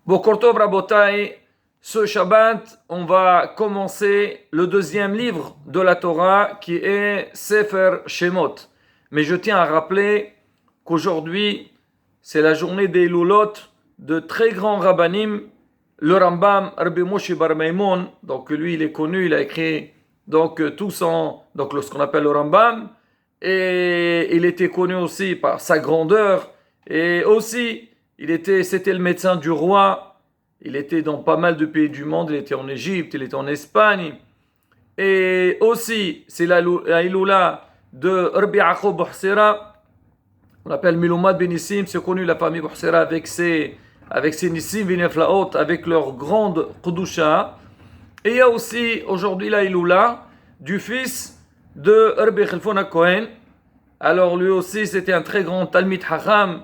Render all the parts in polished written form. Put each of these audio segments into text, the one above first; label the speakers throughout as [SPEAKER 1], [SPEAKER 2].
[SPEAKER 1] Boker Tov Rabotai, ce Shabbat, on va commencer le deuxième livre de la Torah qui est Sefer Shemot. Mais je tiens à rappeler qu'aujourd'hui, c'est la journée des Lulot de très grands rabbanim, le Rambam, Rabbi Moshe Bar Maimon, donc lui il est connu, il a écrit donc ce qu'on appelle le Rambam, et il était connu aussi par sa grandeur, et aussi c'était le médecin du roi, il était dans pas mal de pays du monde, il était en Égypte, il était en Espagne, et aussi c'est la Iloula de Rabbi Yaakov Bouhsera, on appelle Milumad Ben Nissim, c'est connu la famille Bouhsera avec ses Nissim Vineflaot, avec leur grande Qudusha. Et il y a aussi aujourd'hui la Iloula du fils de Rabbi Chalfon HaKohen. Alors lui aussi c'était un très grand Talmid Hacham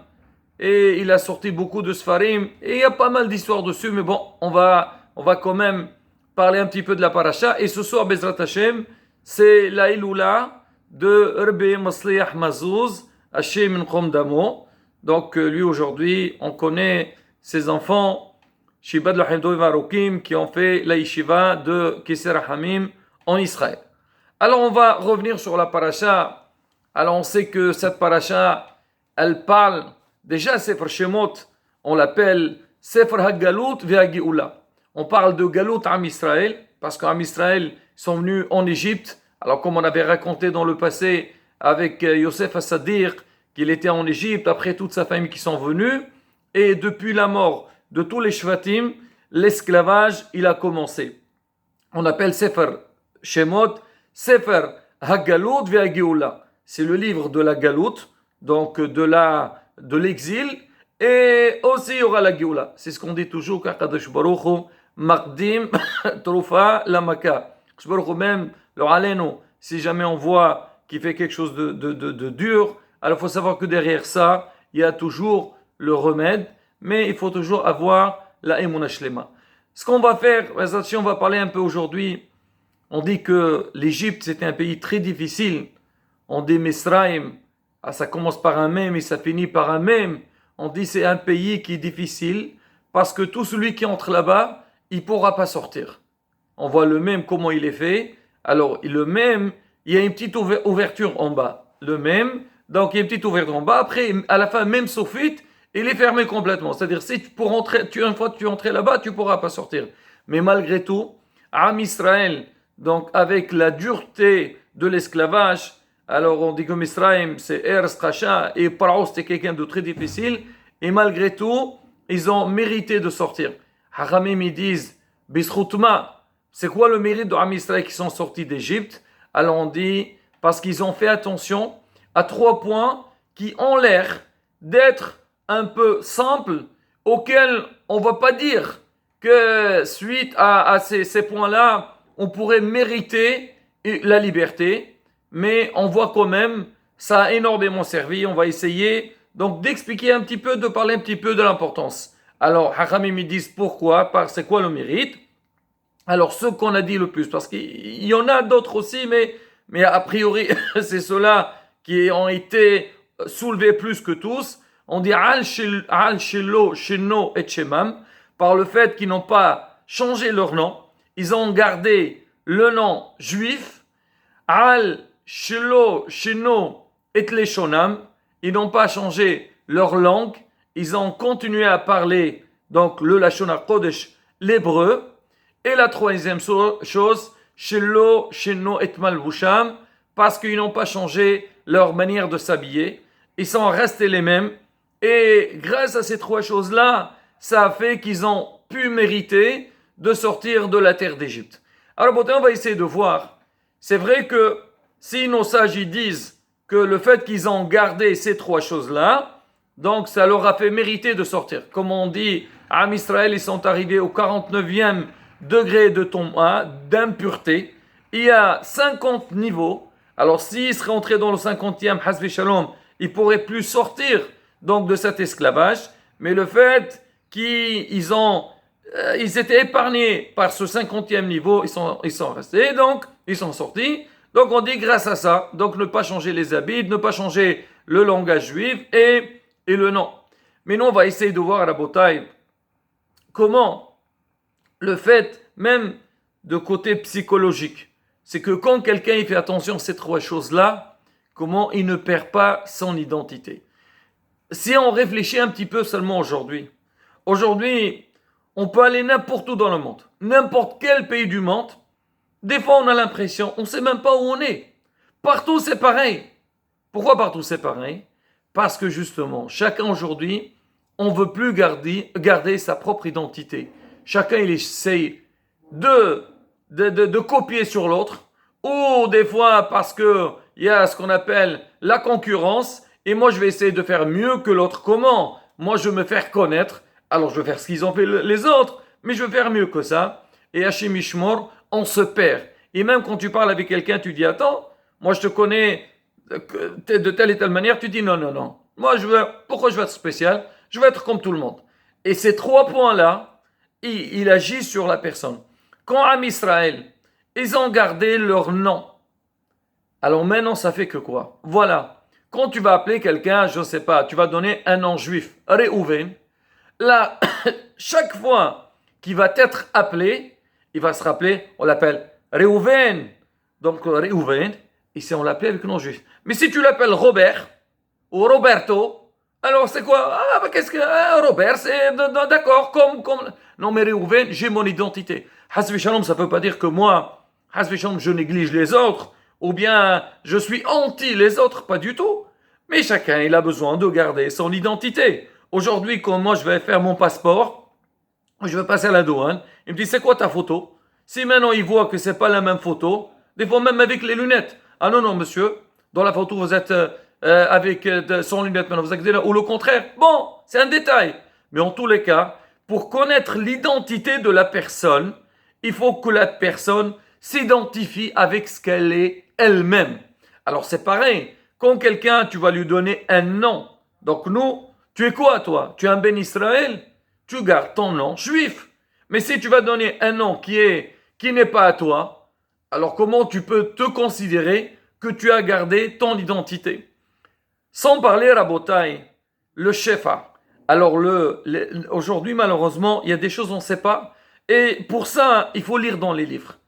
[SPEAKER 1] et il a sorti beaucoup de Sfarim et il y a pas mal d'histoires dessus, mais bon, on va quand même parler un petit peu de la paracha. Et ce soir, Bezrat Hashem, c'est la Iloula de Rabbi Masliach Mazouz Hashem Minchom Damo. Donc lui aujourd'hui, on connaît ses enfants Shibad Lahim Dov Arokim qui ont fait la yeshiva de Keser Hamim en Israël. Alors on va revenir sur la paracha. Alors on sait que cette paracha, elle parle, déjà Sefer Shemot, on l'appelle Sefer HaGalut ve'Hagioula. On parle de Galut Am Israël, parce qu'Am Israël sont venus en Égypte. Alors comme on avait raconté dans le passé avec Yosef Assadir, qu'il était en Égypte, après toute sa famille qui sont venus, et depuis la mort de tous les Shvatim, l'esclavage, il a commencé. On appelle Sefer Shemot, Sefer HaGalut ve'Hagioula. C'est le livre de la Galout, donc de l'exil, et aussi il y aura la Géoula. C'est ce qu'on dit toujours, qu'Akadosh Baruch Hu Makdim Trufa Lamaka. Akadosh Baruch Hu même, le Aleno, si jamais on voit qu'il fait quelque chose de dur, alors il faut savoir que derrière ça, il y a toujours le remède, mais il faut toujours avoir la Emunah Shlema. Ce qu'on va faire, on va parler un peu aujourd'hui. On dit que l'Égypte c'était un pays très difficile. On dit Misraïm, ça commence par un même et ça finit par un même. On dit c'est un pays qui est difficile parce que tout celui qui entre là-bas, il ne pourra pas sortir. On voit le même comment il est fait. Alors le même, il y a une petite ouverture en bas. Le même, donc il y a une petite ouverture en bas. Après, à la fin, même sophite, il est fermé complètement. C'est-à-dire si une fois que tu entres là-bas, tu ne pourras pas sortir. Mais malgré tout, Am Israël, donc avec la dureté de l'esclavage, alors on dit que Misraïm c'est Ers Racha et Paro c'était quelqu'un de très difficile et malgré tout ils ont mérité de sortir. Haramim ils disent Bisroutma, c'est quoi le mérite de Am Israël qui sont sortis d'Égypte? Alors on dit parce qu'ils ont fait attention à 3 points qui ont l'air d'être un peu simples, auxquels on ne va pas dire que suite à ces points-là on pourrait mériter la liberté. Mais on voit quand même, ça a énormément servi. On va essayer donc d'expliquer un petit peu, de parler un petit peu de l'importance. Alors, Hachamim me disent pourquoi, c'est quoi le mérite? Alors, ce qu'on a dit le plus, parce qu'il y en a d'autres aussi, mais a priori, c'est ceux-là qui ont été soulevés plus que tous. On dit Al Shelo, Sheno et Shemam, par le fait qu'ils n'ont pas changé leur nom. Ils ont gardé le nom juif. Al Shelo, Sheno et Leshonam, ils n'ont pas changé leur langue, ils ont continué à parler donc le Lashon HaKodesh, l'hébreu. Et la troisième chose, Shelo, Sheno et Malbusham, parce qu'ils n'ont pas changé leur manière de s'habiller, ils sont restés les mêmes. Et grâce à ces 3 choses-là, ça a fait qu'ils ont pu mériter de sortir de la terre d'Égypte. Alors, on va essayer de voir. C'est vrai que si nos sages ils disent que le fait qu'ils ont gardé ces 3 choses-là, donc ça leur a fait mériter de sortir. Comme on dit, à Israël, ils sont arrivés au 49e degré de tomba, d'impureté. Il y a 50 niveaux. Alors s'ils seraient entrés dans le 50e, Hasbi Shalom, ils ne pourraient plus sortir donc, de cet esclavage. Mais le fait qu'ils étaient épargnés par ce 50e niveau, ils sont restés, donc ils sont sortis. Donc on dit grâce à ça, donc ne pas changer les habits, ne pas changer le langage juif et le nom. Mais nous on va essayer de voir à la bataille comment le fait même de côté psychologique, c'est que quand quelqu'un il fait attention à ces trois choses-là, comment il ne perd pas son identité. Si on réfléchit un petit peu seulement aujourd'hui, on peut aller n'importe où dans le monde, n'importe quel pays du monde. Des fois, on a l'impression, on ne sait même pas où on est. Partout, c'est pareil. Pourquoi partout, c'est pareil? Parce que justement, chacun aujourd'hui, on ne veut plus garder sa propre identité. Chacun, il essaye de copier sur l'autre, ou des fois parce qu'il y a ce qu'on appelle la concurrence, et moi, je vais essayer de faire mieux que l'autre. Comment? Moi, je veux me faire connaître, alors je vais faire ce qu'ils ont fait les autres, mais je vais faire mieux que ça. Et Hachem Ishmor, on se perd. Et même quand tu parles avec quelqu'un, tu dis, attends, moi je te connais de telle et telle manière, tu dis, non, non, non. Moi, pourquoi je veux être spécial? Je veux être comme tout le monde. Et ces trois points-là, il agit sur la personne. Quand Am Israël, ils ont gardé leur nom, alors maintenant, ça fait que quoi? Voilà. Quand tu vas appeler quelqu'un, je ne sais pas, tu vas donner un nom juif, Réhouven, là, chaque fois qu'il va être appelé, il va se rappeler, on l'appelle Réhouven. Donc Réhouven, ici on l'appelle avec le nom juif. Mais si tu l'appelles Robert ou Roberto, alors c'est quoi? Ah, bah, qu'est-ce que. Robert, c'est d'accord, comme. Non, mais Réhouven, j'ai mon identité. Hasbi Shalom, ça ne veut pas dire que moi, Hasbi Shalom, je néglige les autres, ou bien je suis anti les autres, pas du tout. Mais chacun, il a besoin de garder son identité. Aujourd'hui, quand moi je vais faire mon passeport, je vais passer à la douane, il me dit, c'est quoi ta photo? Si maintenant il voit que c'est pas la même photo, des fois même avec les lunettes. Ah non, non, monsieur, dans la photo vous êtes avec sans lunettes, maintenant vous êtes là, ou le contraire. Bon, c'est un détail. Mais en tous les cas, pour connaître l'identité de la personne, il faut que la personne s'identifie avec ce qu'elle est elle-même. Alors c'est pareil, quand quelqu'un, tu vas lui donner un nom. Donc nous, tu es quoi toi? Tu es un Ben Israël? Tu gardes ton nom juif. Mais si tu vas donner un nom qui n'est pas à toi, alors comment tu peux te considérer que tu as gardé ton identité? Sans parler, Rabotai, le shefa. Alors aujourd'hui, malheureusement, il y a des choses qu'on ne sait pas. Et pour ça, il faut lire dans les livres.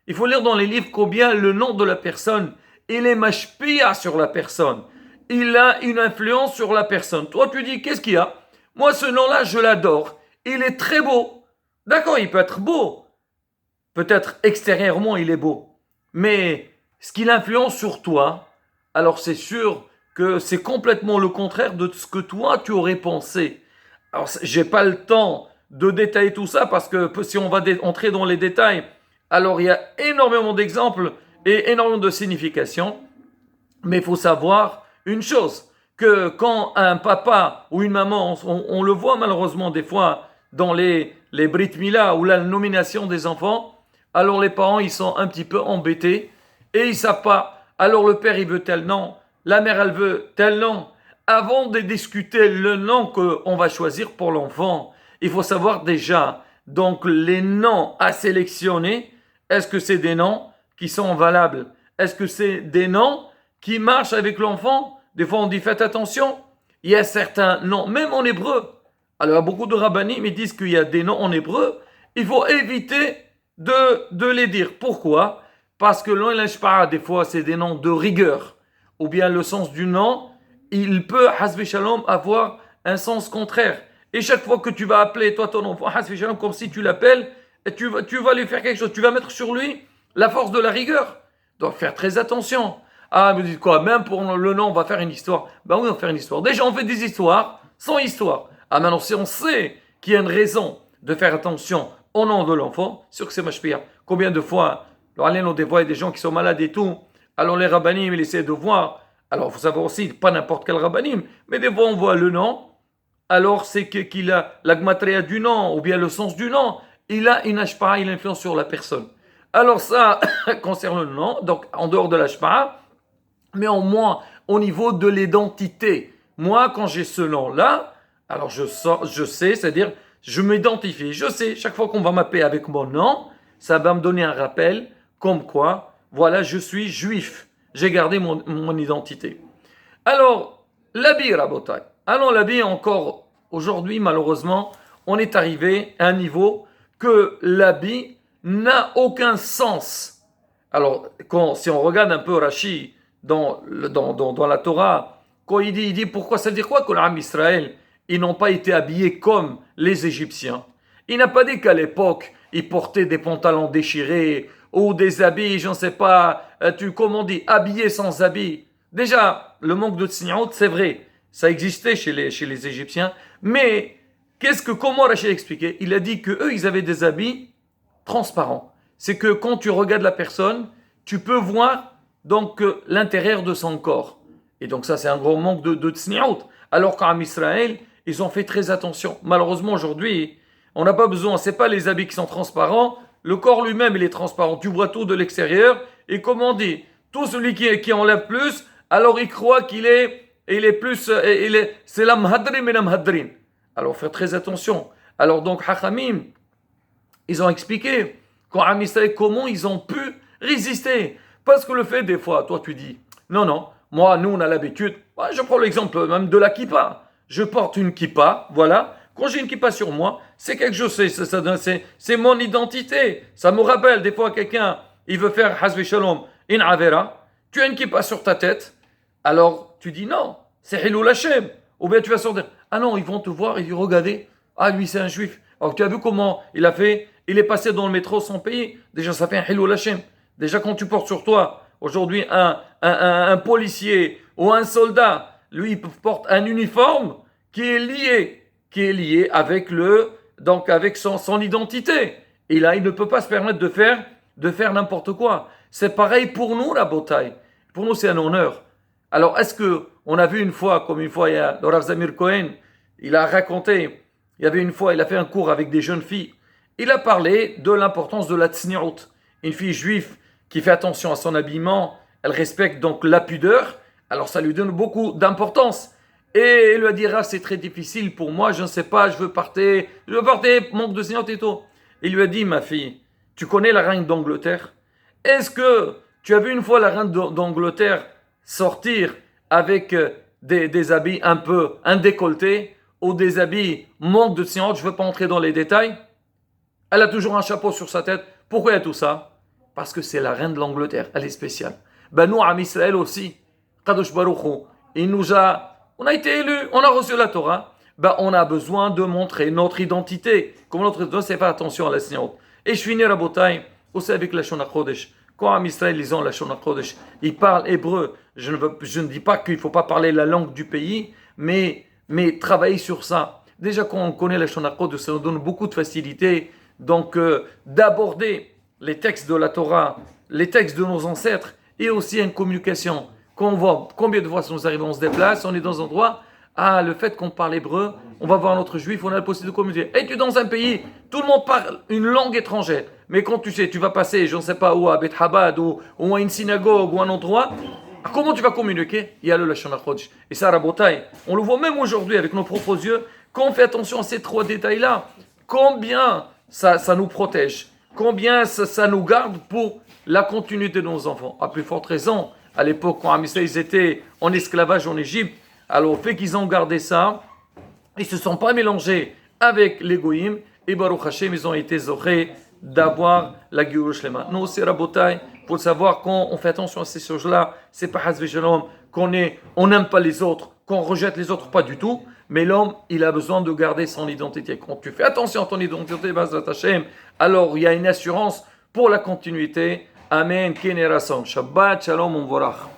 [SPEAKER 1] Il faut lire dans les livres combien le nom de la personne, il est mashpia sur la personne. Il a une influence sur la personne. Toi, tu dis, qu'est-ce qu'il y a? Moi, ce nom-là, je l'adore. Il est très beau. D'accord, il peut être beau. Peut-être extérieurement, il est beau. Mais ce qu'il influence sur toi, alors c'est sûr que c'est complètement le contraire de ce que toi, tu aurais pensé. Alors, j'ai pas le temps de détailler tout ça parce que si on va entrer dans les détails, alors il y a énormément d'exemples et énormément de significations. Mais il faut savoir une chose, que quand un papa ou une maman, on le voit malheureusement des fois dans les Brit Mila ou la nomination des enfants, alors les parents ils sont un petit peu embêtés et ils savent pas. Alors le père il veut tel nom, la mère elle veut tel nom. Avant de discuter le nom qu'on va choisir pour l'enfant, il faut savoir déjà donc les noms à sélectionner. Est-ce que c'est des noms qui sont valables? Est-ce que c'est des noms qui marchent avec l'enfant? Des fois on dit faites attention, il y a certains noms, même en hébreu. Alors beaucoup de rabbinim ils disent qu'il y a des noms en hébreu, il faut éviter de les dire. Pourquoi? Parce que l'on l'ishpa'a, des fois c'est des noms de rigueur, ou bien le sens du nom, il peut, hasbi shalom, avoir un sens contraire. Et chaque fois que tu vas appeler toi ton enfant, hasbi shalom, comme si tu l'appelles, tu vas lui faire quelque chose, tu vas mettre sur lui la force de la rigueur. Donc faire très attention. Ah, vous dites quoi? Même pour le nom, on va faire une histoire. Ben oui, on va faire une histoire. Déjà, on fait des histoires sans histoire. Ah, maintenant, si on sait qu'il y a une raison de faire attention au nom de l'enfant, sûr que c'est mashpia. Combien de fois, des fois, il y a des gens qui sont malades et tout. Alors, les rabbinim, ils essaient de voir. Alors, il faut savoir aussi, pas n'importe quel rabbinim, mais des fois, on voit le nom. Alors, c'est qu'il a la gmatria du nom, ou bien le sens du nom. Il a une ashpa'a, il influence sur la personne. Alors, ça concerne le nom, donc en dehors de l'ashpa'a. Mais au moins au niveau de l'identité. Moi, quand j'ai ce nom-là, alors je sais, c'est-à-dire je m'identifie. Je sais, chaque fois qu'on va m'appeler avec mon nom, ça va me donner un rappel comme quoi, voilà, je suis juif. J'ai gardé mon identité. Alors, l'habit, Rabotai. Alors, l'habit, encore aujourd'hui, malheureusement, on est arrivé à un niveau que l'habit n'a aucun sens. Alors, si on regarde un peu Rashi dans la Torah, quand il dit pourquoi, ça veut dire quoi que l'âme Israël, ils n'ont pas été habillés comme les Égyptiens. Il n'a pas dit qu'à l'époque, ils portaient des pantalons déchirés ou des habits, je ne sais pas, comment on dit, habillés sans habits. Déjà, le manque de tzniut, c'est vrai, ça existait chez les Égyptiens, mais comment Rachid a expliqué? Il a dit que eux, ils avaient des habits transparents. C'est que quand tu regardes la personne, tu peux voir donc l'intérieur de son corps. Et donc ça, c'est un gros manque de tzniut. Alors qu'en Israël, ils ont fait très attention. Malheureusement, aujourd'hui, on n'a pas besoin, c'est pas les habits qui sont transparents, le corps lui-même, il est transparent. Tu vois tout de l'extérieur, et comme on dit, tout celui qui enlève plus, alors il croit il est plus, c'est la mhadrin mais la mhadrin. Alors, faire très attention. Alors, donc, Hachamim, ils ont expliqué, comment ils ont pu résister. Parce que le fait, des fois, toi, tu dis, non, moi, nous, on a l'habitude, je prends l'exemple même de la kippa. Je porte une kippa, voilà. Quand j'ai une kippa sur moi, c'est quelque chose, c'est mon identité. Ça me rappelle, des fois, quelqu'un, il veut faire Hazvi Shalom, in Avera. Tu as une kippa sur ta tête. Alors, tu dis non, c'est Hilul Hashem. Ou bien tu vas sortir. Ah non, ils vont te voir et ils vont regarder. Ah, lui, c'est un juif. Alors, tu as vu comment il a fait? Il est passé dans le métro sans payer. Déjà, ça fait un Hilul Hashem. Déjà, quand tu portes sur toi, aujourd'hui, un policier ou un soldat, lui, il porte un uniforme qui est lié avec avec son identité. Et là, il ne peut pas se permettre de faire n'importe quoi. C'est pareil pour nous, la bataille. Pour nous, c'est un honneur. Alors, est-ce que on a vu une fois, il y a le Rav Zamir Cohen, il a raconté, il y avait une fois, il a fait un cours avec des jeunes filles. Il a parlé de l'importance de la tzniut. Une fille juive qui fait attention à son habillement, elle respecte donc la pudeur, alors ça lui donne beaucoup d'importance. Et il lui a dit, Rav, c'est très difficile pour moi, je ne sais pas, je veux porter, manque de tzniut et tout. Il lui a dit, ma fille, tu connais la reine d'Angleterre? Est-ce que tu as vu une fois la reine d'Angleterre sortir avec des habits un décolleté ou des habits manque de tzniut? Je ne veux pas entrer dans les détails. Elle a toujours un chapeau sur sa tête. Pourquoi il y a tout ça? Parce que c'est la reine de l'Angleterre. Elle est spéciale. Ben nous, à Israël aussi, Kadosh Baruch Hu, on a été élus, on a reçu la Torah. Ben on a besoin de montrer notre identité. Comme notre identité, c'est faire attention à la tzniut. Et je finis, Rabotai, aussi avec la Shona Chodesh. Quand à Israël, ils ont la Shona Chodesh, ils parlent hébreu. Je ne dis pas qu'il ne faut pas parler la langue du pays, mais travailler sur ça. Déjà, quand on connaît la Shona Chodesh, ça nous donne beaucoup de facilité. Donc, d'aborder les textes de la Torah, les textes de nos ancêtres, et aussi une communication. Quand on voit combien de fois ça nous arrive, on se déplace, on est dans un endroit, le fait qu'on parle hébreu, on va voir notre juif, on a la possibilité de communiquer. Et tu es dans un pays, tout le monde parle une langue étrangère. Mais quand tu vas passer, je ne sais pas où, à Beth Chabad, ou à une synagogue, ou à un endroit, comment tu vas communiquer? Il y a le Lashon HaChodesh. Et ça, Rabotai, on le voit même aujourd'hui avec nos propres yeux, quand on fait attention à ces trois détails-là, combien ça nous protège, combien ça nous garde pour la continuité de nos enfants. À plus forte raison, à l'époque, quand ils étaient en esclavage en Égypte, alors au fait qu'ils ont gardé ça, ils ne se sont pas mélangés avec les goïms, et Baruch Hashem, ils ont été zorés d'avoir la Géoula Shlema. Nous aussi, Rabotai, pour le savoir, quand on fait attention à ces choses-là, c'est pas Hazve Shalom, on n'aime pas les autres, qu'on rejette les autres, pas du tout. Mais l'homme, il a besoin de garder son identité. Quand tu fais attention à ton identité, alors il y a une assurance pour la continuité. Amen. Shabbat Shalom, Mvorach.